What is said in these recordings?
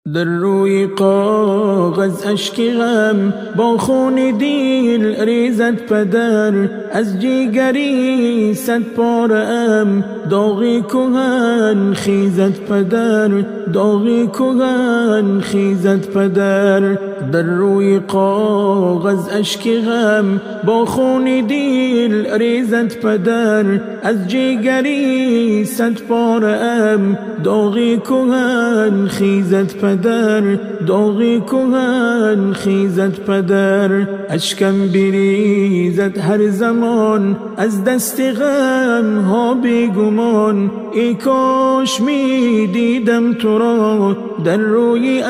در روی کاغذ اشک غم با خون دیل ریزد پدر، از جیگری صد پاره ام داغی کهن خیزد پدر، داغی کهن خیزد پدر. در روی کاغذ اشک غم با خون دیل ریزد پدر، از جیگری صد پاره ام داغی کهن خیزد پدر، داغی کهن خیزد پدر. اشکم بریزد هر زمان از دست غم ها بیگمان، ای کاش می دیدم تو را در روی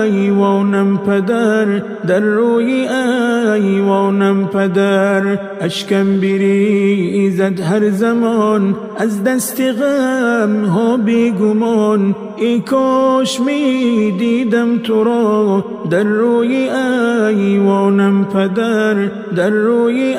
ایوانم پدر، در روی ایوانم پدر. اشکم بریزد هر زمان از دست غم ها بیگمان، ای کاش می دیدم تو را در روی ایوانم پدر، در روی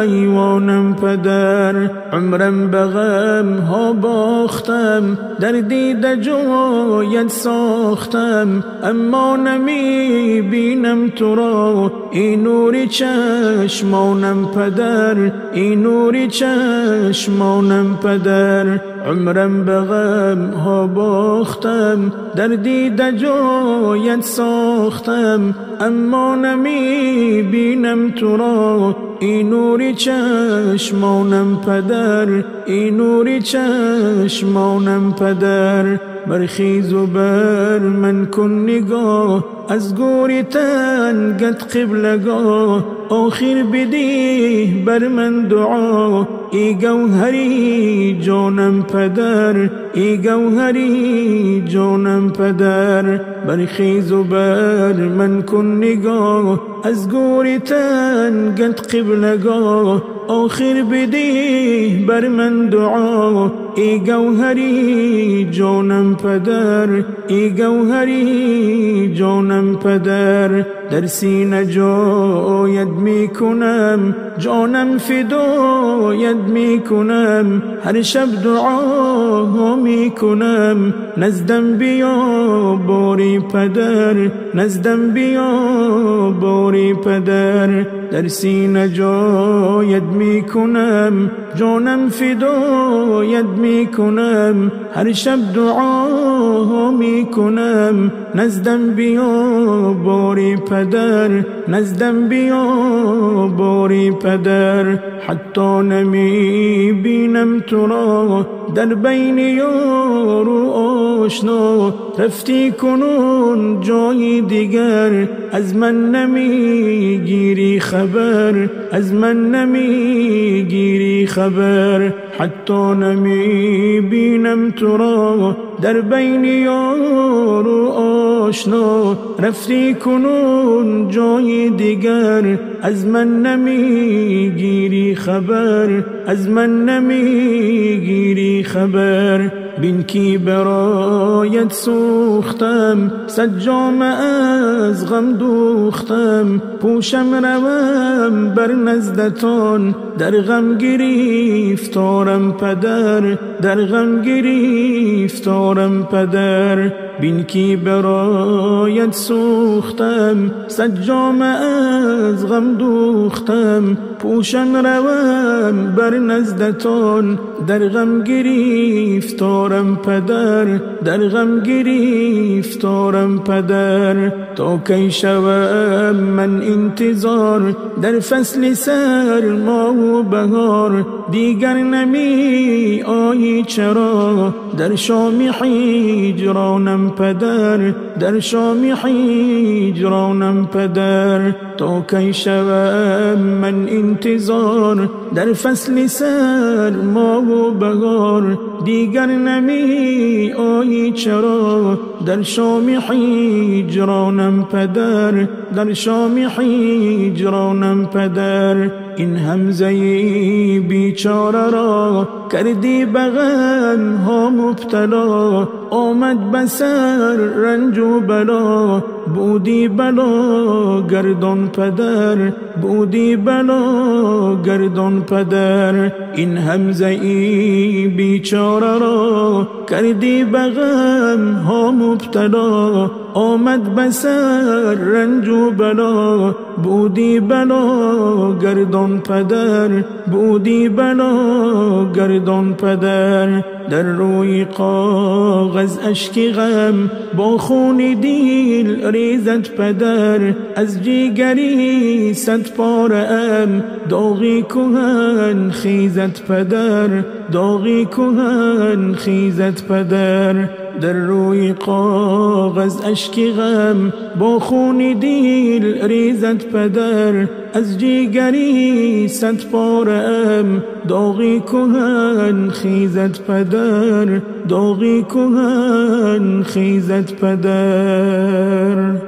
ایوانم پدر. عمرم به غم ها باختم در دیده جایت ساختم، اما نمی بینم تو را ای نوری چشمانم پدر، ای نوری چشمانم پدر. عمرم به غم ها باختم در دیده جایت ساختم، اما نمی بینم تو را ای نوری چشمانم پدر، ای نوری چشمانم پدر. برخیز و بر من کن نگاه از گوری تنگت قبلگاه، آخر بدی بر من دعا ای گوهری جانم پدر، ای گوهری جانم پدر. برخیز و بر من کن نگاه از گوری تنگت قبلگاه، آخر بدی بر من دعا ای گوهری جانم پدر، ای گوهری جانم پدر. در سینه جایت می کنم جانم فدایت می کنم، هر شب دعاها می کنم نزدم بیا باری پدر، نزدم بیا باری پدر. در سینه جایت می کنم جانم فدایت می کنم، هر شب دعاها می کنم نزدم بیا باری پدر، نزدم بیا باری پدر. حتی نمی بینم تو را در بین یار و آشنا، رفتی کنون جای دیگر از من نمی گیری خبر، از من نمی گیری خبر. حتی نمی بینم تو را در بین یار و آشنا، رفتی کنون جای دیگر از من نمی گیری خبر، از من نمی گیری خبر. بین کی برایت سوختم صد جامه از غم دوختم، پوشم روم بر نزدتان در غم گریفتارم پدر، در غم گریفتارم پدر. بین کی برایت سوختم صد جامه از غم دوختم، پوشم روم بر نزدتان در غم گریفتارم پدر، در غم گریفتارم پدر. تا کی شوم من انتظار در فصل سرما و بهار، دیگر نمی آیی چرا در شام هجرانم پدر، در شام هجرانم پدر. تا کی شوم من انتظار در فصل سرما و بهار، دیگر نمی آیی چرا در شام هجرانم پدر، در شام هجرانم پدر. این همزه بیچاره را کردی به غم ها مبتلا، آمد بسر رنج و بلا، بودی بلا گردان پدر، بودی بلا گردان پدر. این حمزه ای بیچاره را کردی به غم ها مبتلا، آمد بسر رنج و بلا، بودی بلا گردان پدر، بودی بلا گردان پدر. در روی کاغذ اشک غم با خون دیل ریزد پدر، از جیگری صد پاره ام داغی کهن خیزد پدر، داغی کهن خیزد پدر. در روی کاغذ اشک غم با خون دیل ریزد پدر، از جیگری صد پاره ام داغی کهن خیزد پدر، داغی کهن خیزد پدر.